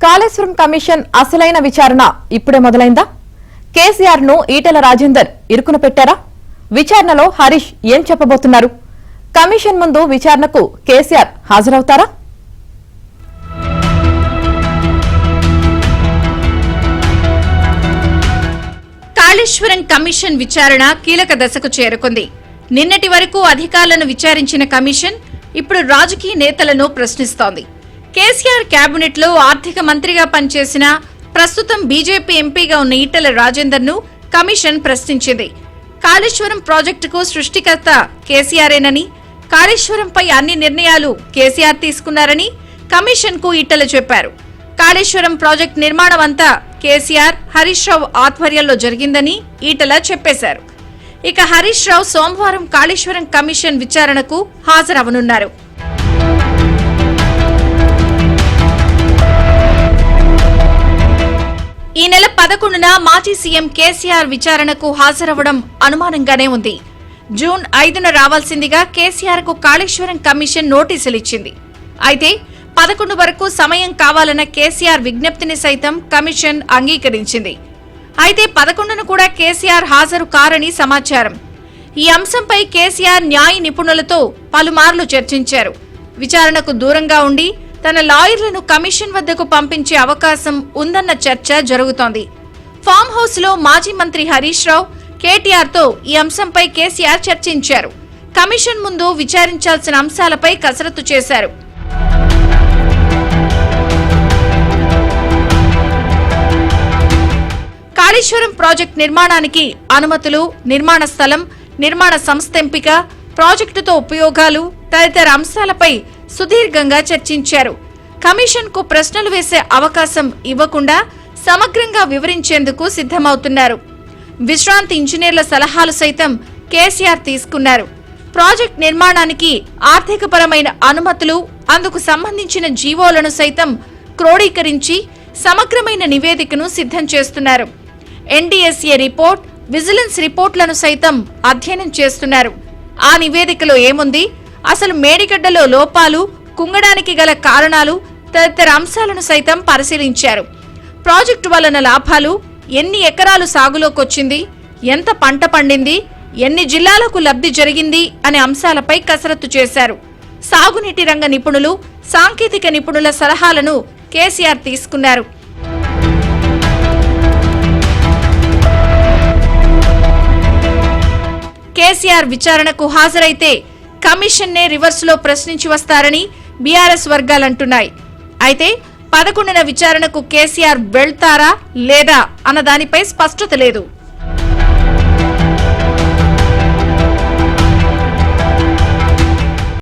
Kaleshwaram commission అసలైన విచారణ ఇప్పుడే మొదలైందా? కేసీఆర్ ను ఈటెల రాజేందర్ ఇరుకున పెట్టారా? విచారణలో హరీష్ ఏం చెప్పబోతున్నారు? కమిషన్ ముందు విచారణకు కేసీఆర్ హాజరవుతారా? కాళేశ్వరం కమిషన్ విచారణ కీలక దశకు చేరుకుంది. నిన్నటి వరకు అధికారులను విచారించిన కమిషన్ ఇప్పుడు రాజకీయ నేతలను ప్రశ్నిస్తోంది. కేసీఆర్ కేబినెట్ లో ఆర్థిక మంత్రిగా పనిచేసిన ప్రస్తుతం బీజేపీ ఎంపీగా ఉన్న ఈటెల రాజేందర్ ను కమిషన్ ప్రశ్నించింది. కాళేశ్వరం ప్రాజెక్టుకు సృష్టికర్త కేసీఆరేనని, కాళేశ్వరంపై అన్ని నిర్ణయాలు కేసీఆర్ తీసుకున్నారని కమిషన్ కు ఈటెల చెప్పారు. కాళేశ్వరం ప్రాజెక్టు నిర్మాణం అంతా కేసీఆర్, హరీష్ రావు ఆధ్వర్యంలో జరిగిందని ఈటెల చెప్పేశారు. ఇక హరీష్ రావు సోమవారం కాళేశ్వరం కమిషన్ విచారణకు హాజరవనున్నారు. ఈ నెల 11న మాజీ సీఎం కేసీఆర్ విచారణకు హాజరవడం అనుమానంగానే ఉంది. జూన్ 5న రావాల్సిందిగా కేసీఆర్ కు కాళేశ్వరం కమిషన్ నోటీసులిచ్చింది. అయితే 11 వరకు సమయం కావాలన్న కేసీఆర్ విజ్ఞప్తిని సైతం కమిషన్ అంగీకరించింది. అయితే 11ను కూడా కేసీఆర్ హాజరు కారని సమాచారం. ఈ అంశంపై కేసీఆర్ న్యాయ నిపుణులతో పలుమార్లు చర్చించారు. విచారణకు దూరంగా ఉండి తన లాయర్లను కమిషన్ వద్దకు పంపించే అవకాశం ఉందన్న చర్చ జరుగుతోంది. ఫామ్ హౌస్ లో మాజీ మంత్రి హరీష్ రావు, కేటీఆర్ తో ఈ అంశంపై కేసీఆర్ చర్చించారు. కమిషన్ ముందు విచారించాల్సిన అంశాలపై కసరత్తు చేశారు. కాళేశ్వరం ప్రాజెక్టు నిర్మాణానికి అనుమతులు, నిర్మాణ స్థలం, నిర్మాణ సంస్థ ఎంపిక, ప్రాజెక్టుతో ఉపయోగాలు తదితర అంశాలపై సుదీర్ఘంగా చర్చించారు. కమిషన్ కు ప్రశ్నలు వేసే అవకాశం ఇవ్వకుండా సమగ్రంగా వివరించేందుకు సిద్ధమవుతున్నారు. విశ్రాంతి ఇంజనీర్ల సలహాలు సైతం కేసీఆర్ తీసుకున్నారు. ప్రాజెక్టు నిర్మాణానికి ఆర్థికపరమైన అనుమతులు, అందుకు సంబంధించిన జీవోలను సైతం క్రోడీకరించి సమగ్రమైన నివేదికను సిద్ధం చేస్తున్నారు. ఎన్డీఎస్ఏ రిపోర్ట్, విజిలెన్స్ రిపోర్ట్లను సైతం అధ్యయనం చేస్తున్నారు. ఆ నివేదికలో ఏముంది, అసలు మేడిగడ్డలో లోపాలు, కుంగడానికి గల కారణాలు తదితర అంశాలను సైతం పరిశీలించారు. ప్రాజెక్టు వలన లాభాలు, ఎన్ని ఎకరాలు సాగులోకొచ్చింది, ఎంత పంట పండింది, ఎన్ని జిల్లాలకు లబ్ధి జరిగింది అనే అంశాలపై కసరత్తు చేశారు. సాగునీటి రంగ నిపుణులు, సాంకేతిక నిపుణుల సలహాలను కేసీఆర్ తీసుకున్నారు. కేసీఆర్ విచారణకు హాజరైతే కమిషన్నే రివర్స్ లో ప్రశ్నించి వస్తారని బీఆర్ఎస్ వర్గాలంటున్నాయి. అయితే 11న విచారణకు కేసీఆర్ వెళ్తారా లేదా అన్న దానిపై స్పష్టత లేదు.